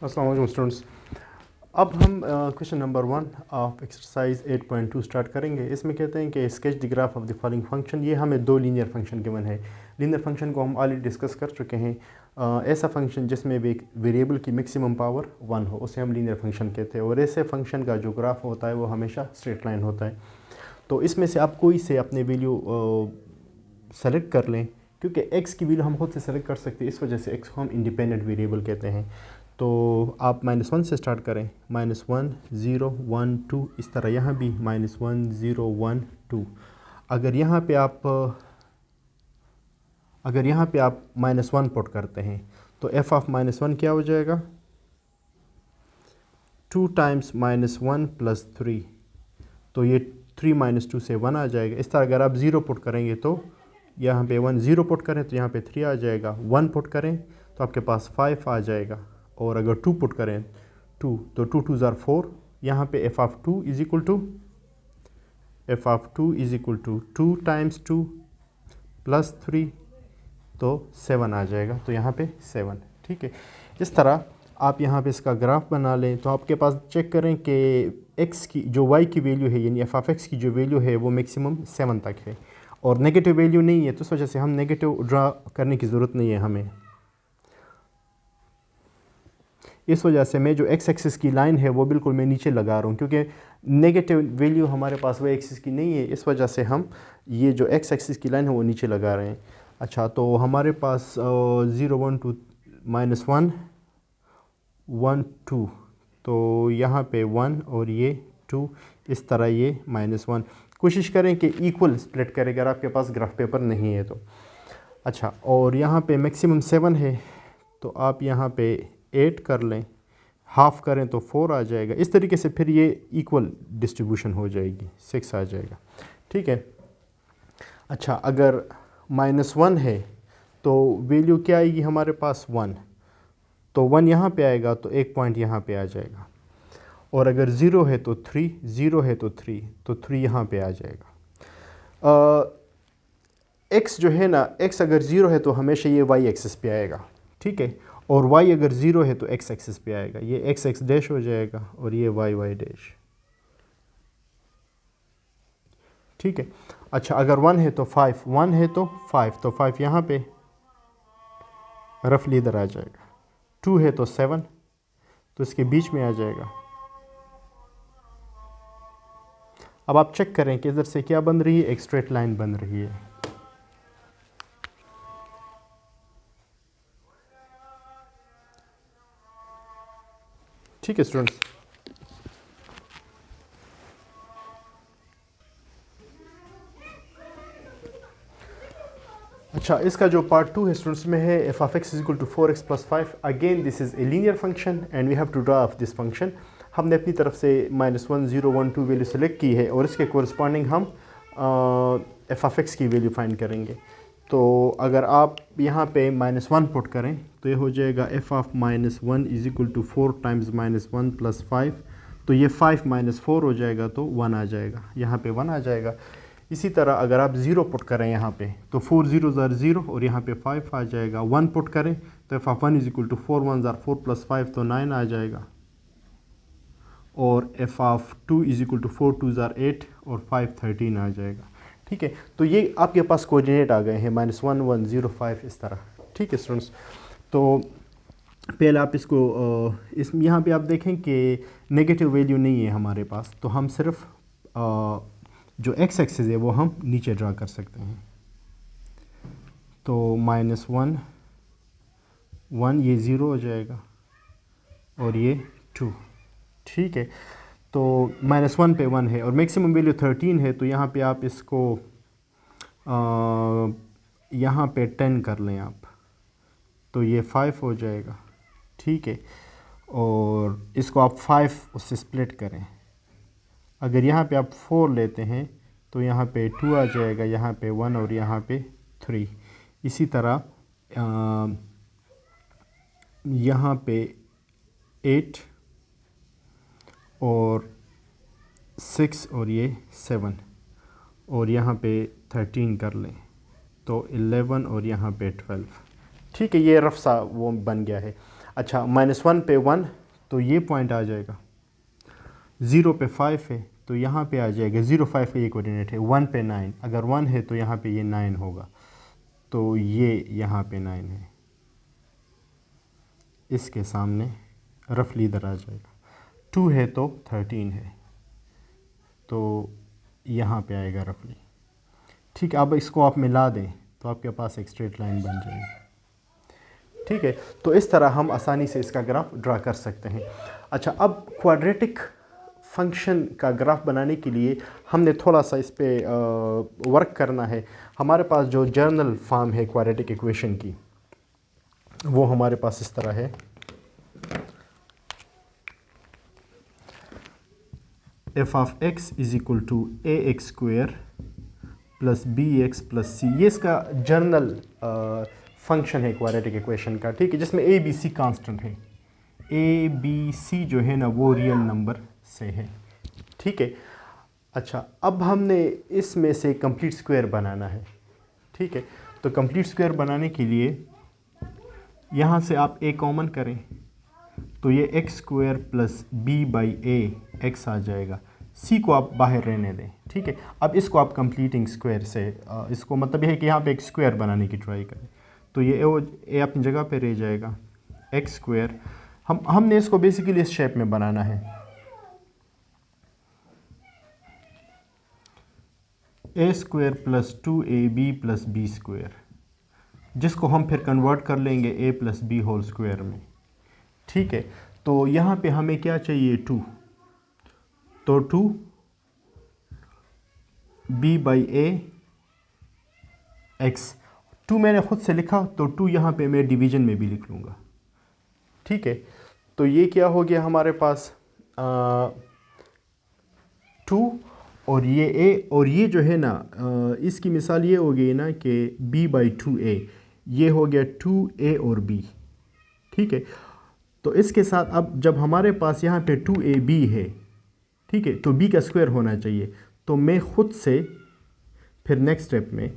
अस्सलाम वालेकुम स्टूडेंट्स। अब हम question number 1 of exercise 8.2 start करेंगे। इसमें कहते हैं कि sketch the graph of the following function. ये हमें दो लीनियर फंक्शन गिवन है। लीनियर फंक्शन को हम ऑलरेडी डिस्कस कर चुके हैं। ऐसा फंक्शन जिसमें भी एक वेरिएबल की मैक्सिमम पावर 1 हो उसे हम लीनियर फंक्शन कहते हैं, और ऐसे फंक्शन का जो ग्राफ होता है वो हमेशा स्ट्रेट लाइन होता है। तो इसमें से आप कोई से अपने वैल्यू सेलेक्ट कर लें, क्योंकि x की वैल्यू हम खुद से सेलेक्ट कर सकते हैं, इस वजह से x को हम इंडिपेंडेंट वेरिएबल कहते हैं। तो आप -1 से स्टार्ट करें, -1 0 1 2, इस तरह यहाँ भी -1 0 1 2। अगर यहाँ पे आप -1 पुट करते हैं तो f ऑफ -1 क्या हो जाएगा, 2 टाइम्स -1 + 3, तो ये 3 - 2 से 1 आ जाएगा। इस तरह अगर आप 0 पुट करेंगे तो यहाँ पे 1, 0 पुट करें तो यहाँ पे 3 आ जाएगा, 1 पुट करें तो आपके पास 5 आ जाएगा, और अगर 2 पुट करें 2 तो 2 2 ज़ार 4। यहाँ पे f of 2 is equal to 2 times 2 + 3, तो 7 आ जाएगा, तो यहाँ पे 7। ठीक है, इस तरह आप यहाँ पे इसका ग्राफ बना लें। तो आपके पास चेक करें कि x की जो y की वैल्यू है, यानी f ऑफ x की जो वैल्यू है वो मैक्सिमम 7 तक है, और नेगेटिव वैल्यू नहीं है, तो इस वजह से हम नेगेटिव ड्रा करने की ज़रूरत नहीं है हमें। इस वजह से मैं जो x एक्सिस की लाइन है वो बिल्कुल मैं नीचे लगा रहा हूँ, क्योंकि नेगेटिव वैल्यू हमारे पास वो एक्सिस की नहीं है, इस वजह से हम ये जो x एक्सिस की लाइन है वो नीचे लगा रहे हैं। अच्छा, तो हमारे पास 0 1 2 -1 1 2, तो यहाँ पे 1 और ये 2, इस तरह ये -1। कोशिश करें कि इक्वल स्प्लिट करें अगर आपके पास ग्राफ पेपर नहीं है तो। अच्छा, और यहाँ पे मैक्सिमम 7 है, तो आप यहाँ पे 8 कर लें, हाफ करें तो 4 आ जाएगा। इस तरीके से फिर ये इक्वल डिस्ट्रीब्यूशन हो जाएगी, 6 आ जाएगा। ठीक है। अच्छा, अगर -1 है तो वैल्यू क्या आएगी हमारे पास, 1, तो 1 यहाँ पे आएगा तो एक पॉइंट यहाँ पे आ जाएगा, और अगर 0 है तो 3, 0 है तो 3, तो 3 यहाँ पे आ जाएगा। x जो है ना, x अगर 0 है तो हमेशा ये y एक्सिस पे आएगा। ठीक है, और y अगर 0 है तो x एक्सिस पे आएगा, ये x डैश हो जाएगा और ये y डैश। ठीक है। अच्छा, अगर 1 है तो 5, 1 है तो 5, तो 5 यहाँ पे रफली इधर आ जाएगा। 2 है तो 7, तो इसके बीच में आ जाएगा। अब आप चेक करें कि इधर से क्या बन रही है, एक स्ट्रेट लाइन बन रही है। ठीक है स्टूडेंट्स। अच्छा, इसका जो पार्ट 2 है स्टूडेंट्स में है f of x equal to 4x + 5। Again this is a linear function and we have to draw of this function. हमने अपनी तरफ से -1 0 1 2 वैल्यू सेलेक्ट की है, और इसके कोरस्पॉन्डिंग हम f ऑफ x की वैल्यू फाइंड करेंगे। तो अगर आप यहाँ पे -1 पुट करें तो ये हो जाएगा f of -1 is equal to 4 times -1 + 5, तो ये 5 - 4 हो जाएगा, तो 1 आ जाएगा, यहाँ पे 1 आ जाएगा। इसी तरह अगर आप 0 पुट करें यहाँ पे तो 4 0 ज़ार 0, और यहाँ पे 5 आ जाएगा। 1 पुट करें तो f of 1 is equal to 4 1 ज़ार 4 + 5, तो 9 आ जाएगा, और f of 2 is equal to 4 2 ज़ार 8 और 5 13 आ जाएगा। ठीक है, तो ये आपके पास कोऑर्डिनेट आ गए हैं -1 1 0 5, इस तरह। ठीक है स्टूडेंट्स, तो पहले आप इसको इस यहाँ पे आप देखें कि नेगेटिव वैल्यू नहीं है हमारे पास, तो हम सिर्फ जो x एक्सिस है वो हम नीचे ड्रा कर सकते हैं। तो -1 1, ये 0 हो जाएगा, और ये 2। ठीक है, तो -1 पे 1 है और मैक्सिमम वैल्यू 13 है, तो यहाँ पे आप इसको यहाँ पे 10 कर लें आप, तो ये 5 हो जाएगा। ठीक है, और इसको आप 5 उससे स्प्लिट करें। अगर यहाँ पे आप 4 लेते हैं तो यहाँ पे 2 आ जाएगा, यहाँ पे 1 और यहाँ पे 3। इसी तरह यहाँ पे 8 और 6 और ये 7, और यहाँ पे 13 कर लें तो 11 और यहाँ पे 12। ठीक है, ये रफ सा वो बन गया है। अच्छा -1 पे 1 तो ये पॉइंट आ जाएगा, 0 पे 5 है तो यहाँ पे आ जाएगा, 0 5 का ये कोऑर्डिनेट है, 1 पे 9, अगर 1 है तो यहाँ पे ये 9 होगा, तो ये यहाँ पे 9 है, इसके सामने रफली इधर आ जाएगा, 2 है तो 13 है, तो यहाँ पे आएगा रफली। ठीक है, अब इसको आप मिला दें तो आपके पास एक स्ट्रेट लाइन बन जाएगी। ठीक है, तो इस तरह हम आसानी से इसका ग्राफ ड्रा कर सकते हैं। अच्छा, अब क्वाड्रेटिक फंक्शन का ग्राफ बनाने के लिए हमने थोड़ा सा इस पे वर्क करना है। हमारे पास जो जर्नल फॉर्म है क्वाड्रेटिक इक्वेशन की, वो हमारे पास इस तरह है, f of x is equal to ax square plus bx plus c, ये इसका जर्नल फंक्शन है क्वाड्रेटिक इक्वेशन का। ठीक है, जिसमें a b c कांस्टेंट है, a b c जो है ना वो रियल नंबर से है। ठीक है, अच्छा अब हमने इसमें से कंप्लीट स्क्वायर बनाना है। ठीक है, तो कंप्लीट स्क्वायर बनाने के लिए यहाँ से आप a कॉमन करें तो ये X square plus B by A X आ जाएगा, c को आप बाहर रहने दें। ठीक है, अब इसको आप कंप्लीटिंग स्क्वायर से इसको मतलब ये है कि यहाँ पे एक स्क्वायर बनाने की ट्राई करें, तो ये ए अपनी जगह पे रह जाएगा, एक्स स्क्वायर हमने इसको बेसिकली इस शेप में बनाना है, A square plus 2ab plus B square, जिसको हम फिर कन्वर्ट कर लेंगे a plus B whole square में। ठीक है, तो यहाँ पे हमें क्या चाहिए 2, तो 2 b बाई ए एक्स, 2 मैंने ख़ुद से लिखा तो 2 यहाँ पे मैं डिवीजन में भी लिख लूँगा। ठीक है, तो ये क्या हो गया हमारे पास 2 और ये a, और ये जो है ना इसकी मिसाल ये हो गई ना कि b बाई 2a, ये हो गया 2a और b। ठीक है, तो इसके साथ अब जब हमारे पास यहाँ पे 2ab है, ठीक है, तो b का स्क्वायर होना चाहिए, तो मैं ख़ुद से फिर नेक्स्ट स्टेप में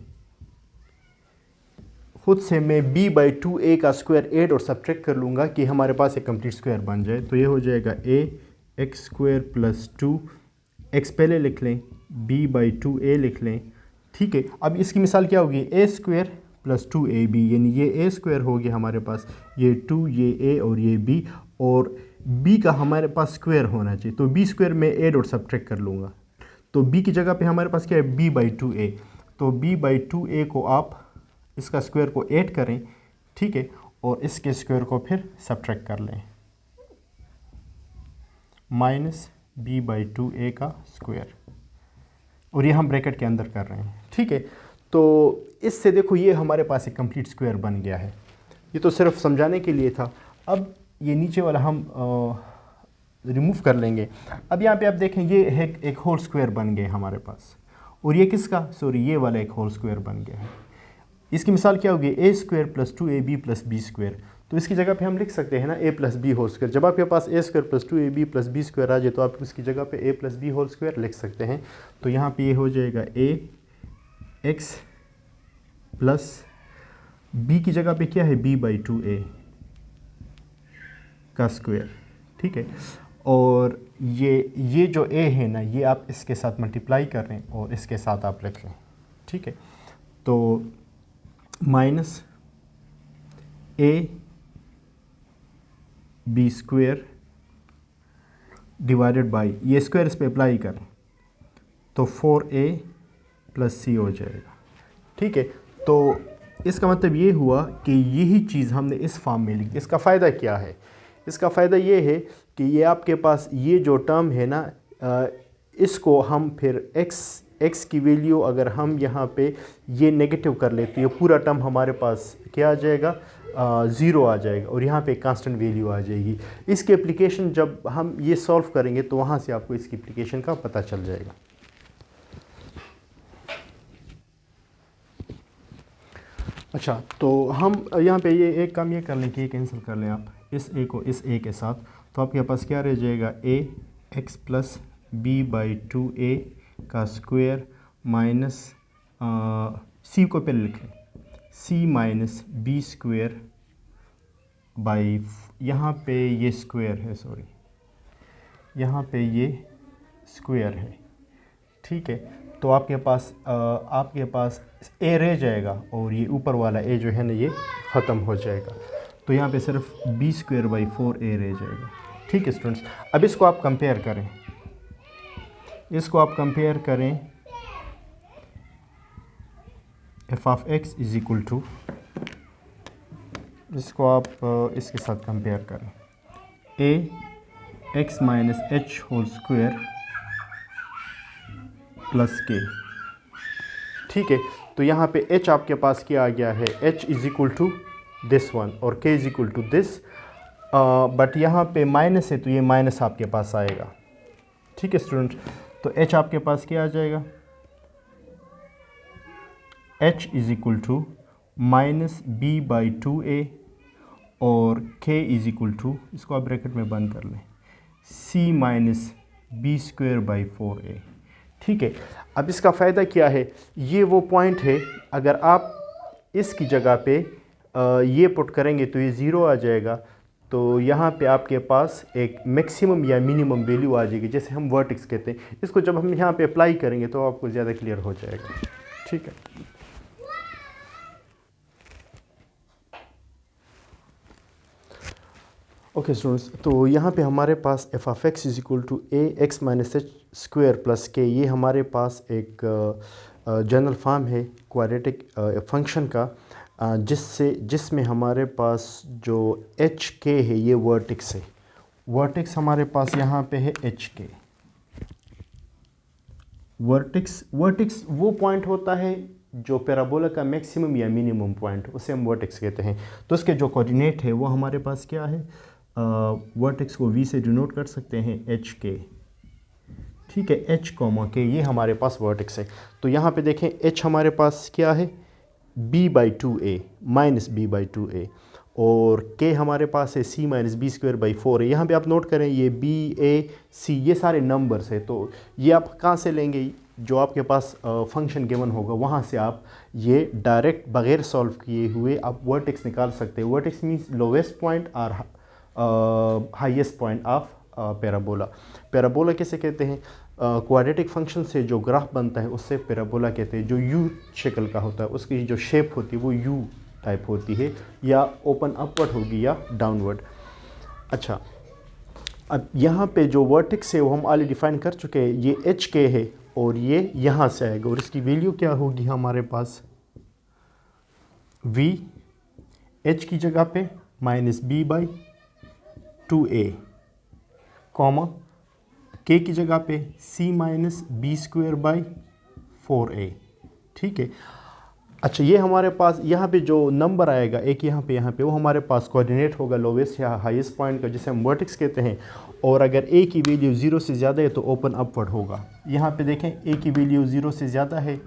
खुद से मैं b बाई 2a का स्क्वायर ऐड और सब्ट्रैक्ट कर लूँगा कि हमारे पास एक कंप्लीट स्क्वायर बन जाए। तो ये हो जाएगा a x square plus 2, x पहले लिख लें, b बाई 2a लिख लें। ठीक है, अब इसकी मिसाल क्या होगी, a स्क्वायर प्लस 2ab, यानी ये a स्क्वायर हो गया हमारे पास, ये 2, ये a और ये b, और b का हमारे पास स्क्वायर होना चाहिए, तो b स्क्वायर में ऐड और सब्ट्रैक्ट कर लूँगा। तो b की जगह पे हमारे पास क्या है, b बाई 2a, तो b बाई 2a को आप इसका स्क्वायर को ऐड करें। ठीक है, और इसके स्क्वायर को फिर सब्ट्रैक्ट कर लें, माइनस b बाई 2a का स्क्वायर, और ये हम ब्रैकेट के अंदर कर रहे हैं। ठीक है, तो इससे देखो ये हमारे पास एक कंप्लीट स्क्वायर बन गया है। ये तो सिर्फ समझाने के लिए था। अब ये नीचे वाला हम रिमूव कर लेंगे। अब यहाँ पे आप देखें ये है एक होल स्क्वायर बन गए हमारे पास, और ये किसका, सॉरी ये वाला एक होल स्क्वायर बन गया है। इसकी मिसाल क्या होगी, a square plus 2ab plus B square, तो इसकी जगह पे हम लिख सकते हैं ना a plus B whole square. जब आपके पास a square plus 2ab plus B square आ जाए तो आप उसकी जगह पे a plus B whole square लिख सकते हैं। तो यहाँ पे ये हो जाएगा a एक्स प्लस b की जगह पे क्या है, b बाई 2a का स्क्वायर। ठीक है, और ये जो a है ना, ये आप इसके साथ मल्टीप्लाई कर रहे हैं और इसके साथ आप लिख लें। ठीक है, तो minus a b square divided by, ये स्क्वायर इस पे अप्लाई करें तो 4a प्लस c हो जाएगा। ठीक है, तो इसका मतलब ये हुआ कि यही चीज़ हमने इस फॉर्म में लिखी। इसका फ़ायदा क्या है, इसका फ़ायदा ये है कि ये आपके पास ये जो टर्म है ना, इसको हम फिर x की वैल्यू अगर हम यहाँ पे ये नेगेटिव कर लेते हैं, पूरा टर्म हमारे पास क्या आ जाएगा, 0 आ जाएगा, और यहाँ पे कांस्टेंट वैल्यू आ जाएगी। इसकी एप्लीकेशन जब हम ये सॉल्व करेंगे तो वहाँ से आपको इसकी एप्लीकेशन का पता चल जाएगा। अच्छा, तो हम यहाँ पे ये एक काम ये कर लें कि ये कैंसिल कर लें आप इस a को इस a के साथ, तो आपके पास क्या रह जाएगा, a x plus b by 2a का स्क्वायर माइनस c को पहले लिख लें, c minus b square by, यहाँ पे ये स्क्वायर है, सॉरी यहाँ पे ये स्क्वायर है, ठीक है। तो आपके पास ए रह जाएगा और ये ऊपर वाला ए जो है ना ये ख़त्म हो जाएगा। तो यहाँ पे सिर्फ बी स्क्वायर बाई 4a रह जाएगा, ठीक है स्टूडेंट्स। अब इसको आप कंपेयर करें, F of x is equal to, इसको आप इसके साथ कंपेयर करें, A X minus H whole square plus K, ठीक है। तो यहाँ पे h आपके पास क्या आ गया है, h is equal to this one और k is equal to this, but यहाँ पे माइनस है तो ये माइनस आपके पास आएगा, ठीक है स्टूडेंट। तो h आपके पास क्या आ जाएगा, h is equal to minus b by 2a और k इज़ इक्वल टू, इसको आप ब्रैकेट में बंद कर लें, c minus b square by 4a, ठीक है। अब इसका फ़ायदा क्या है, ये वो पॉइंट है, अगर आप इसकी जगह पे ये पुट करेंगे तो ये ज़ीरो आ जाएगा, तो यहाँ पे आपके पास एक मैक्सिमम या मिनिमम वैल्यू आ जाएगी, जैसे हम वर्टेक्स कहते हैं। इसको जब हम यहाँ पे अप्लाई करेंगे तो आपको ज़्यादा क्लियर हो जाएगा, ठीक है। ओके स्टूडेंट्स, तो यहाँ पे हमारे पास F of x is equal to A X minus H square plus K, ये हमारे पास एक जनरल फॉर्म है क्वाड्रेटिक फंक्शन का, जिसमें हमारे पास जो एच के है ये वर्टेक्स है, वर्टेक्स हमारे पास यहाँ पे है एच के। वर्टेक्स वो पॉइंट होता है जो पैराबोला का मैक्सिमम या मिनिमम पॉइंट, उसे हम वर्टेक्स कहते हैं। तो उसके जो कोऑर्डिनेट है वो हमारे पास क्या है, वर्टेक्स को v से डिनोट कर सकते हैं एच के, ठीक है, h कॉमा के, ये हमारे पास वर्टेक्स है। तो यहाँ पे देखें h हमारे पास क्या है, b by 2a minus b by 2a, और k हमारे पास है c minus b square by 4a। यहाँ पे आप नोट करें ये b a c ये सारे नंबर्स है, तो ये आप कहाँ से लेंगे, जो आपके पास फंक्शन गिवन होगा वहाँ से आप ये डायरेक्ट बग़ैर सॉल्व किए हुए आप वर्टेक्स निकाल सकते हैं। वर्टेक्स मीन्स लोवेस्ट पॉइंट और highest point of parabola. Parabola कैसे कहते हैं, क्वाड्रेटिक फंक्शन से जो ग्राफ बनता है उससे पैराबोला कहते हैं। जो यू शक्ल का होता है उसकी जो शेप होती है वो यू टाइप होती है, या ओपन अपवर्ड होगी या डाउनवर्ड। अच्छा, अब यहाँ पे जो वर्टेक्स है वो हम ऑलरेडी डिफाइन कर चुके हैं, ये एच के है और ये यहाँ से आएगा, और इसकी वैल्यू क्या होगी हमारे पास, v h की जगह पे minus b by 2a comma k की जगह पे c minus b square by 4a, ठीक है। अच्छा, ये हमारे पास यहाँ पे जो नंबर आएगा एक यहाँ पे वो हमारे पास कोऑर्डिनेट होगा लोवेस्ट या हाईएस्ट पॉइंट का, जिसे हम वर्टेक्स कहते हैं। और अगर a की वैल्यू 0 से ज़्यादा है तो ओपन अपवर्ड होगा। यहाँ पे देखें a की वैल्यू 0 से ज़्यादा है,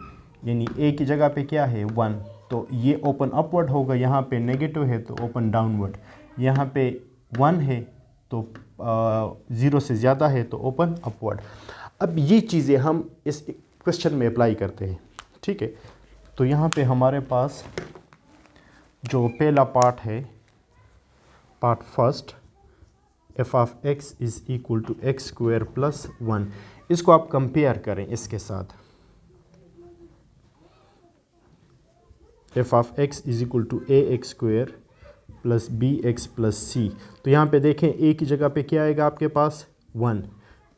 यानी a की जगह पे क्या है 1, तो ये ओपन अपवर्ड होगा। यहाँ पे नेगेटिव है तो ओपन डाउनवर्ड, यहाँ पे 1 है तो 0 से ज़्यादा है तो ओपन अपवर्ड। अब ये चीज़ें हम इस क्वेश्चन में अप्लाई करते हैं, ठीक है। तो यहाँ पे हमारे पास जो पहला पार्ट है, part first, F of x is equal to X square plus 1, इसको आप कंपेयर करें इसके साथ, F of x is equal to A X square plus B X plus C. तो यहाँ पे देखें ए की जगह पे क्या आएगा आपके पास 1,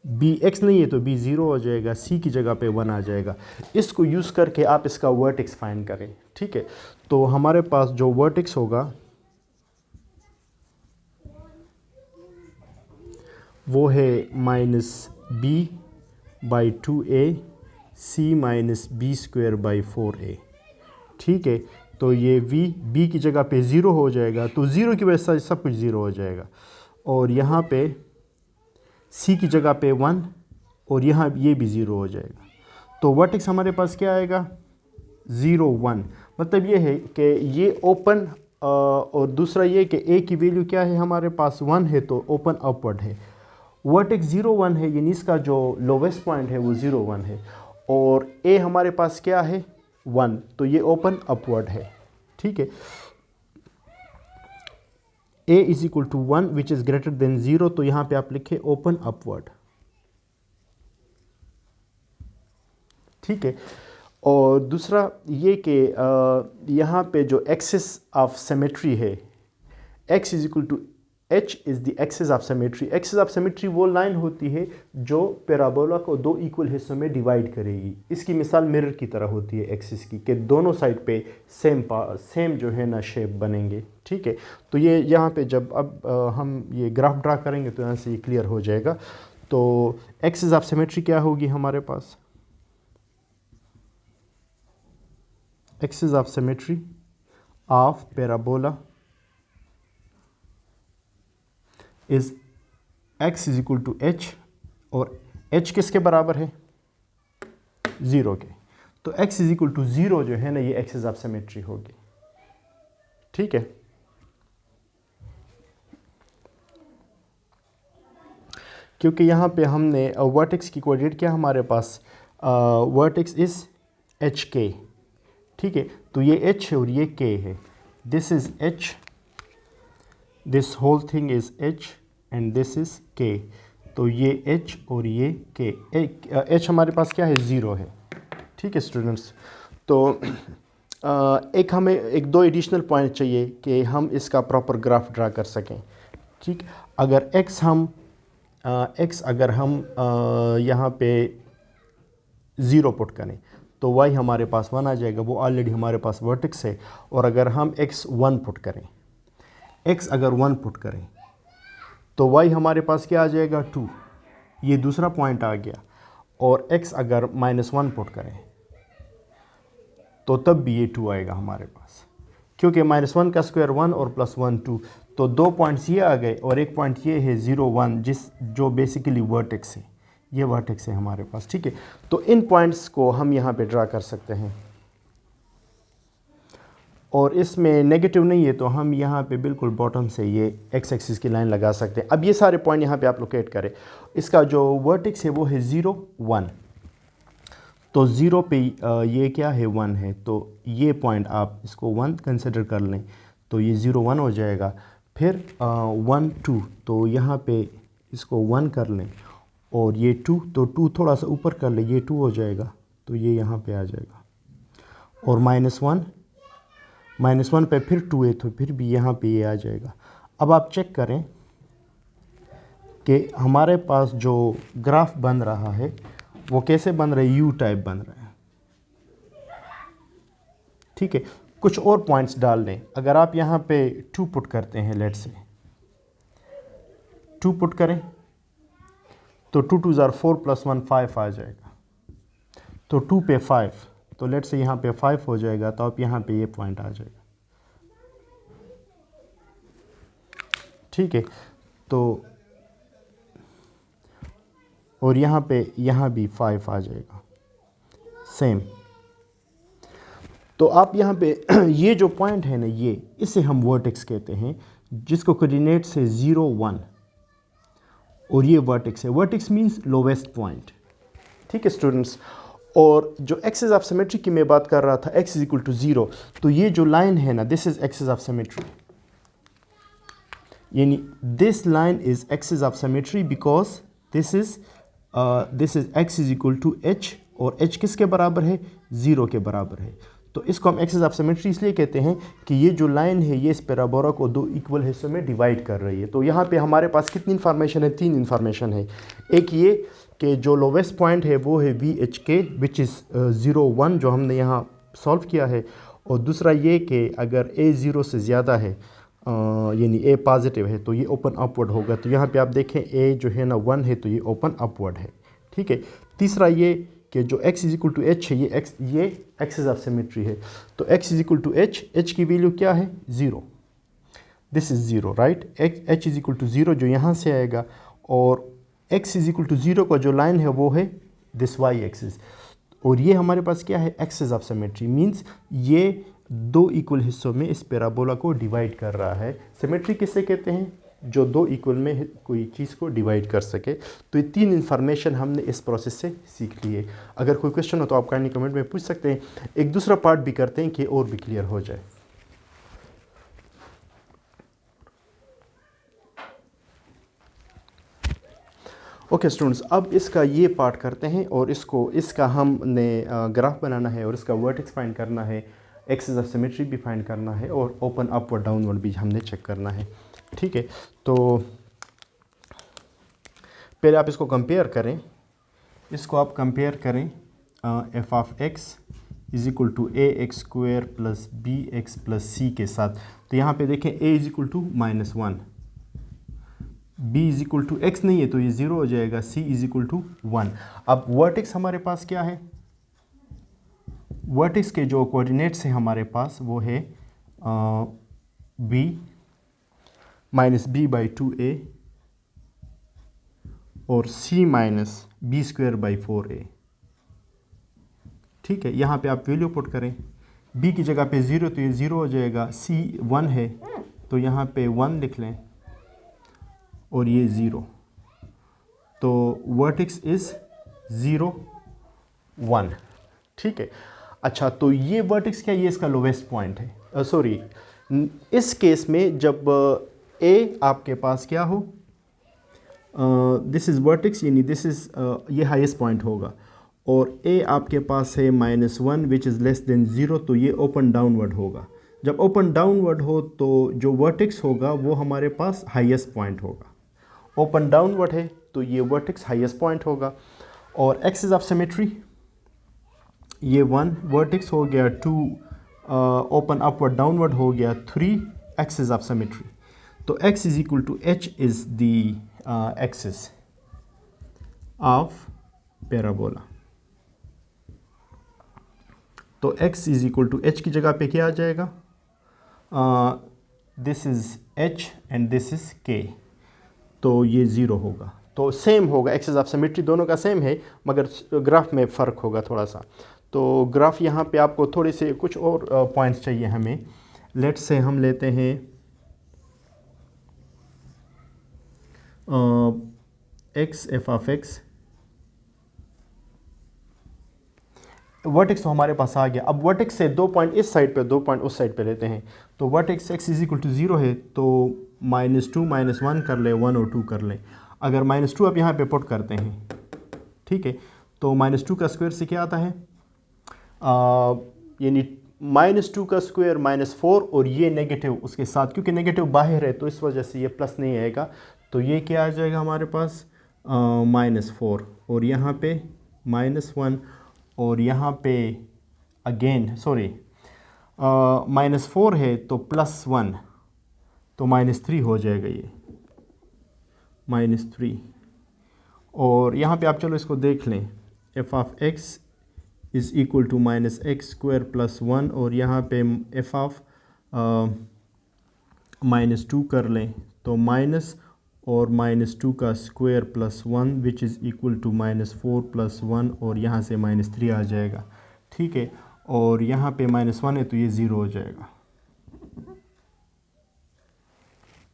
बी एक्स नहीं है तो बी 0 हो जाएगा, सी की जगह पे 1 आ जाएगा। इसको यूज़ करके आप इसका वर्टेक्स फाइंड करें, ठीक है। तो हमारे पास जो वर्टेक्स होगा वो है minus b by 2a c minus b square by 4a, ठीक है। तो ये b की जगह पे 0 हो जाएगा, तो 0 की वजह से सब कुछ 0 हो जाएगा। और यहाँ पे c की जगह पे 1 और यहाँ ये भी 0 हो जाएगा। तो वर्टेक्स हमारे पास क्या आएगा 0 1, मतलब ये है कि ये ओपन, और दूसरा ये कि a की वैल्यू क्या है हमारे पास 1 है तो ओपन अपवर्ड है। वर्टेक्स 0 1 है, यानी इसका जो लोवेस्ट पॉइंट है वो 0 1 है, और a हमारे पास क्या है 1, तो ये ओपन अपवर्ड है, ठीक है। a is equal to 1 which is greater than 0, तो यहाँ पे आप लिखे ओपन अपवर्ड। ठीक है। और दूसरा ये कि यहाँ पे जो एक्सिस ऑफ सिमेट्री है, x is equal to h is the axis of symmetry. Axis of symmetry वो लाइन होती है जो पैराबोला को दो इक्वल हिस्सों में डिवाइड करेगी। इसकी मिसाल मिरर की तरह होती है एक्सिस की, कि दोनों साइड पे सेम जो है ना शेप बनेंगे। ठीक है। तो ये यहाँ पे जब अब हम ये ग्राफ ड्रा करेंगे तो यहाँ से ये क्लियर हो जाएगा। तो एक्सिस ऑफ सिमेट्री क्या होगी हमारे पास? Axis of symmetry of parabola is x is equal to h, और h किसके बराबर है? 0 के। तो x इज इक्वल टू 0 जो है ना, ये एक्सिस ऑफ सिमेट्री होगी। ठीक है। क्योंकि यहाँ पे हमने वर्टेक्स की कोऑर्डिनेट क्या हमारे पास, वर्टेक्स इज एच के। ठीक है। तो ये h है और ये k है। This is h, this whole thing is h and this is k। तो ये h और ये k। h हमारे पास क्या है? 0 है। ठीक है स्टूडेंट्स। तो एक हमें एक दो एडिशनल पॉइंट चाहिए कि हम इसका प्रॉपर ग्राफ ड्रा कर सकें। ठीक। अगर x अगर हम यहाँ पे 0 पुट करें तो y हमारे पास 1 आ जाएगा, वो ऑलरेडी हमारे पास वर्टेक्स है। और अगर हम x 1 पुट करें, x अगर 1 पुट करें तो y हमारे पास क्या आ जाएगा? 2। ये दूसरा पॉइंट आ गया। और x अगर -1 पुट करें तो तब भी ये 2 आएगा हमारे पास, क्योंकि -1 का स्क्वायर 1 और +1 2। तो 2 पॉइंट्स ये आ गए और एक पॉइंट ये है 0 1, जो बेसिकली वर्टेक्स है। ये वर्टेक्स है हमारे पास। ठीक है। तो इन पॉइंट्स को हम यहाँ पे ड्रा कर सकते हैं, और इसमें नेगेटिव नहीं है तो हम यहाँ पे बिल्कुल बॉटम से ये एक्स एक्सिस की लाइन लगा सकते हैं। अब ये सारे पॉइंट यहाँ पे आप लोकेट करें। इसका जो वर्टेक्स है वो है 0 1, तो 0 पे ये क्या है? 1 है। तो ये पॉइंट आप इसको 1 कंसिडर कर लें, तो ये 0 1 हो जाएगा। फिर 1 2, तो यहाँ पे इसको 1 कर लें, और ये 2, तो 2 थोड़ा सा ऊपर कर ले, ये 2 हो जाएगा, तो ये यहाँ पे आ जाएगा। और -1 पे फिर 2 है, तो फिर भी यहाँ पे ये आ जाएगा। अब आप चेक करें कि हमारे पास जो ग्राफ बन रहा है वो कैसे बन रहा है? यू टाइप बन रहा है। ठीक है। कुछ और पॉइंट्स डाल दें। अगर आप यहाँ पे 2 पुट करते हैं, लेट से 2 पुट करें तो 2 2 ज़ार 4 + 1 5 आ जाएगा। तो 2 पे 5, तो लेट से यहाँ पे 5 हो जाएगा। तो आप यहाँ पे ये पॉइंट आ जाएगा। ठीक है। तो और यहाँ भी 5 आ जाएगा सेम। तो आप यहाँ पे ये जो पॉइंट है ना, ये इसे हम वर्टेक्स कहते हैं, जिसको कोऑर्डिनेट से 0 1, और ये वर्टेक्स है। Vertex means lowest point. ठीक है स्टूडेंट्स। और जो एक्सिस ऑफ सिमेट्री की मैं बात कर रहा था, x इज इक्वल टू 0, तो ये जो लाइन है ना, this is axis of symmetry, यानी this line is axis of symmetry because this is x is equal to h, और h किसके बराबर है? 0 के बराबर है। तो इसको हम एक्सिस ऑफ सिमेट्री इसलिए कहते हैं कि ये जो लाइन है ये इस पैराबोला को दो इक्वल हिस्सों में डिवाइड कर रही है। तो यहाँ पे हमारे पास कितनी इन्फॉर्मेशन है? 3 इन्फॉर्मेशन है। एक ये कि जो लोवेस्ट पॉइंट है वो है VHK विच इज़ 0 1, जो हमने यहाँ सॉल्व किया है। और दूसरा ये कि अगर a 0 से ज़्यादा है, यानी a पॉजिटिव है, तो ये ओपन अपवर्ड होगा। तो यहाँ पे आप देखें a जो है ना 1 है, तो ये ओपन अपवर्ड है। ठीक है। तीसरा ये कि जो x is equal to h है, ये एक्सिस ऑफ सिमेट्री है। तो x is equal to h की वैल्यू क्या है? 0। This is 0 right. h is equal to 0 जो यहाँ से आएगा, और x इज इक्वल टू 0 का जो लाइन है वो है दिस y एक्सिस। और ये हमारे पास क्या है? एक्सिस ऑफ सिमेट्री मींस ये दो इक्वल हिस्सों में इस पैराबोला को डिवाइड कर रहा है। सिमेट्री किससे कहते हैं? जो दो इक्वल में कोई चीज़ को डिवाइड कर सके। तो ये 3 इन्फॉर्मेशन हमने इस प्रोसेस से सीख ली है। अगर कोई क्वेश्चन हो तो आप काइंडली कमेंट में पूछ सकते हैं। एक दूसरा पार्ट भी करते हैं कि और भी क्लियर हो जाए। ओके स्टूडेंट्स, अब इसका ये पार्ट करते हैं और इसका हमने ग्राफ बनाना है और इसका वर्टेक्स फाइंड करना है, एक्सिस ऑफ सिमेट्री भी फाइंड करना है और ओपन अपवर्ड डाउनवर्ड भी हमने चेक करना है। ठीक है, तो पहले आप इसको कंपेयर करें, इसको आप कंपेयर करें F of X is equal to A X square plus B X plus C के साथ। तो यहाँ पे देखें a is equal to -1, b is equal to X नहीं है तो ये 0 हो जाएगा, c इज इक्वल टू 1। अब वर्टेक्स हमारे पास क्या है, वर्टेक्स के जो कोऑर्डिनेट्स हैं हमारे पास वो है b minus b by 2a और c minus b square by 4a। ठीक है, यहाँ पे आप वैल्यू पुट करें, b की जगह पे 0 तो ये 0 हो जाएगा, c 1 है तो यहाँ पे 1 लिख लें और ये 0, तो वर्टेक्स इज़ 0 1। ठीक है, अच्छा तो ये वर्टेक्स क्या, ये इसका लोवेस्ट पॉइंट है। सॉरी, इस केस में जब a आपके पास क्या हो, दिस इज़ वर्टेक्स यानी दिस इज़ ये हाईएस्ट पॉइंट होगा और a आपके पास है -1 विच इज़ लेस देन 0, तो ये ओपन डाउनवर्ड होगा। जब ओपन डाउनवर्ड हो तो जो वर्टेक्स होगा वो हमारे पास हाईएस्ट पॉइंट होगा। ओपन डाउनवर्ड है तो ये वर्टेक्स हाईएस्ट पॉइंट होगा। और एक्सिस ऑफ सिमेट्री ये 1 वर्टेक्स हो गया, 2 ओपन अपवर्ड डाउनवर्ड हो गया, 3 एक्सिस ऑफ सिमेट्री। तो x is equal to h is the axis of parabola. तो x is equal to h की जगह पे क्या आ जाएगा, this is h and this is k, तो ये 0 होगा। तो सेम होगा, एक्सिस ऑफ सिमेट्री दोनों का सेम है मगर ग्राफ में फ़र्क होगा थोड़ा सा। तो ग्राफ यहाँ पे आपको थोड़े से कुछ और पॉइंट्स चाहिए हमें। लेट्स से हम लेते हैं x F of x, vertex तो हमारे पास आ गया। अब वर्टेक्स से 2 पॉइंट इस साइड पे 2 पॉइंट उस साइड पे लेते हैं। तो vertex x is equal to 0 है तो -2 -1 कर लें, 1 और 2 कर लें। अगर -2 आप यहाँ पे पुट करते हैं, ठीक है, तो -2 का स्क्वायर से क्या आता है, यानी -2 का स्क्वायर -4 और ये नेगेटिव उसके साथ, क्योंकि नेगेटिव बाहर है तो इस वजह से ये प्लस नहीं आएगा। तो ये क्या आ जाएगा हमारे पास -4 और यहाँ पे -1 और यहाँ पे अगेन सॉरी -4 है तो +1 तो -3 हो जाएगा, ये -3। और यहाँ पे आप चलो इसको देख लें, f of x is equal to -x square plus 1 और यहाँ पे एफ ऑफ -2 कर लें तो माइनस और -2 का square plus 1 which is equal to -4 plus 1 और यहाँ से -3 आ जाएगा। ठीक है, और यहाँ पे -1 है तो ये 0 हो जाएगा।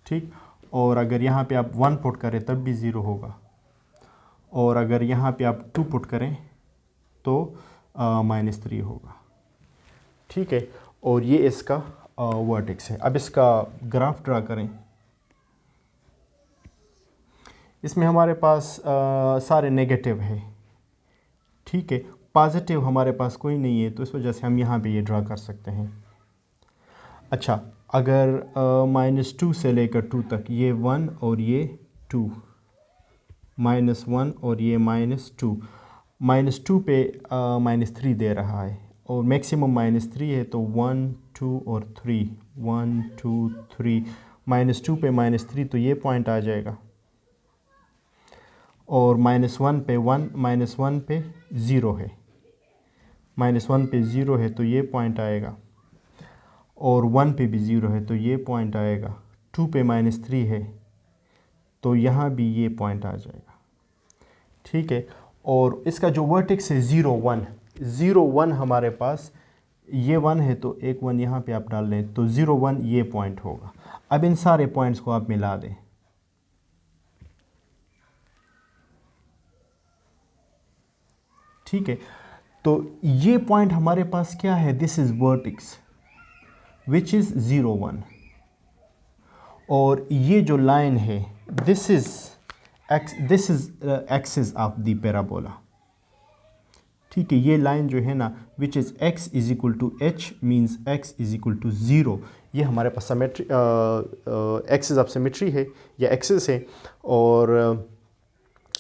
ठीक, और अगर यहाँ पे आप 1 पुट करें तब भी 0 होगा और अगर यहाँ पे आप 2 पुट करें तो -3 होगा। ठीक है, और ये इसका वर्टेक्स है। अब इसका ग्राफ ड्रा करें। इसमें हमारे पास सारे नेगेटिव है, ठीक है, पॉजिटिव हमारे पास कोई नहीं है तो इस वजह से हम यहाँ पे ये ड्रा कर सकते हैं। अच्छा, अगर -2 से लेकर 2 तक ये 1 और ये 2, -1 और ये -2, -2 पे -3 दे रहा है और मैक्सिमम -3 है तो 1 2 और 3, 1 2 3, -2 पे -3 तो ये पॉइंट आ जाएगा और -1 पे 1, -1 पे 0 है, -1 पे 0 है तो ये पॉइंट आएगा और 1 पे भी 0 है तो ये पॉइंट आएगा। 2 पे -3 है तो यहाँ भी ये पॉइंट आ जाएगा। ठीक है, और इसका जो वर्टेक्स है 0 1, 0 1 हमारे पास ये 1 है तो एक 1 यहाँ पे आप डाल लें तो 0 1 ये पॉइंट होगा। अब इन सारे पॉइंट्स को आप मिला दें। ठीक है, तो ये पॉइंट हमारे पास क्या है, this is vertex which is 0 1 और ये जो लाइन है this is this is axis of the parabola. ठीक है, ये लाइन जो है ना which is x is equal to h means x is equal to 0, ये हमारे पास सिमेट्री एक्सिस ऑफ सिमेट्री है या एक्सिस है, और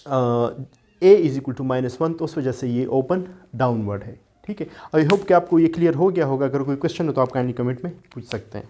a इज इक्वल टू -1, तो उस वजह से ये ओपन डाउनवर्ड है। ठीक है, आई होप कि आपको ये क्लियर हो गया होगा। अगर कोई क्वेश्चन हो तो आप काइंडली कमेंट में पूछ सकते हैं।